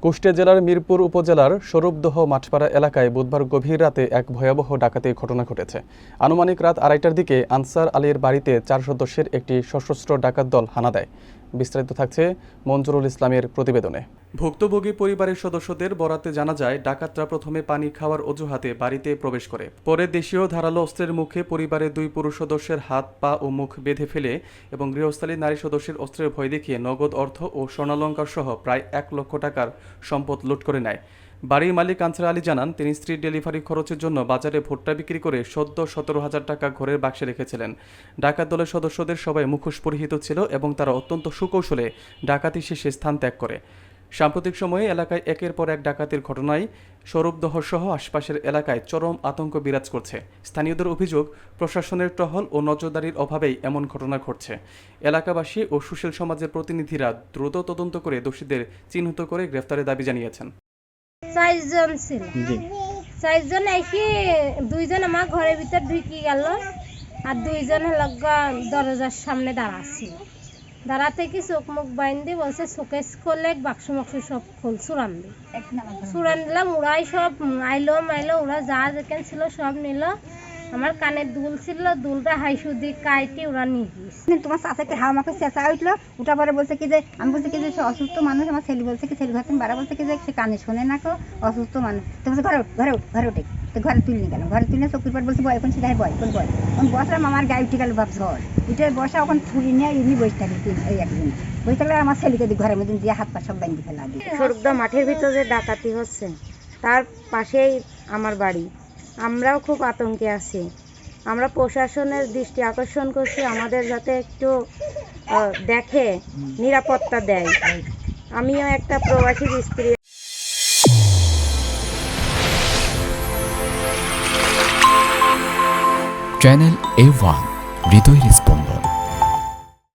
কুষ্টিয়া জেলার মিরপুর উপজেলার স্বরূপদহ মাঠপাড়া এলাকায় বুধবার গভীর রাতে এক ভয়াবহ ডাকাতির ঘটনা ঘটেছে। আনুমানিক রাত 2:30টার দিকে আনসার আলীর বাড়িতে 4 সদস্যের একটি সশস্ত্র ডাকাত দল হানা দেয়। বিস্তারিত থাকছে মঞ্জুরুল ইসলামের প্রতিবেদনে। ভুক্তভোগী পরিবারের সদস্যদের বরাতে জানা যায়, ডাকাতরা প্রথমে পানি খাওয়ার অজুহাতে বাড়িতে প্রবেশ করে, পরে দেশীয় ধারালো অস্ত্রের মুখে পরিবারের 2 পুরুষ সদস্যের হাত পা ও মুখ বেঁধে ফেলে এবং গৃহস্থালী নারী সদস্যের অস্ত্রের ভয় দেখিয়ে নগদ অর্থ ও স্বর্ণালঙ্কার সহ প্রায় 1 লক্ষ টাকার সম্পদ লুট করে নেয়। বাড়ির মালিক আনসার আলী জানান, তিনি স্ত্রীর ডেলিভারি খরচের জন্য বাজারে ভুট্টা বিক্রি করে সদ্য 17,000 টাকা ঘরের বাক্সে রেখেছিলেন। ডাকাত দলের সদস্যদের সবাই মুখোশ পরিহিত ছিল এবং তারা অত্যন্ত সুকৌশলে ডাকাতি শেষে স্থান ত্যাগ করে। সাম্প্রতিক সময়ে এলাকায় একের পর এক ডাকাতির ঘটনায় স্বরূপদহ সহ আশপাশের এলাকায় চরম আতঙ্ক বিরাজ করছে। স্থানীয়দের অভিযোগ, প্রশাসনের টহল ও নজরদারির অভাবেই এমন ঘটনা ঘটছে। এলাকাবাসী ও সুশীল সমাজের প্রতিনিধিরা দ্রুত তদন্ত করে দোষীদের চিহ্নিত করে গ্রেফতারের দাবি জানিয়েছেন। 4 জন ছিল। 4 জন এসে 2 জন আমার ঘরের ভিতর ঢুকে গেল আর 2 জন দরজার সামনে দাঁড়াচ্ছিল। দাঁড়াতে কি চোখ মুখ বাইন্দে বলছে শোকেস করলে বাক্স মাক্স সব খোল সুরান দিলাম। ওরাই সব মাইলো ওরা যা যেখানে ছিল সব নিল। আমার কানের দুল ছিল, দুলটা হাইসু দিয়ে কাইটে ওরা নিয়ে গিয়েছে। তোমার চাচাকে হাওয়া মাকে চেঁচা উঠলো, ওটা পরে বলছে কি যে আমি বলছি কি যে সে অসুস্থ মানুষ। আমার ছেলে বলছে কি ছেলে ভাতেন বাড়া বলছে কি যে সে কানে শোনে না, অসুস্থ মানুষ। তো বলছে ঘরে উঠে তো ঘরে তুলে গেল। ঘরে তুলে চোখের পর বলছে বয় এখন সিধাই বয় কোন বয় কোন বসলাম। আমার গায়ে উঠে গেল বাপ ঝড় উঠে বসা ওখানে ছুরি নিয়ে এমনি বসে থাকলে এই একদিন বসে থাকলে আমার ছেলেকে ঘরের মধ্যে দিয়ে হাত পা সব বাইন্ধে ফেলা দিয়ে। স্বরূপদহ মাঠের ভিতরে যে ডাকাতি হচ্ছে তার পাশেই আমার বাড়ি। আমরাও খুব আতঙ্কে আছি। আমরা প্রশাসনের দৃষ্টি আকর্ষণ করছি আমাদের যাতে একটু দেখে নিরাপত্তা দেয়। আমিও একটা প্রবাসী স্ত্রী। চ্যানেল A1 হৃদয়ের স্পন্দন।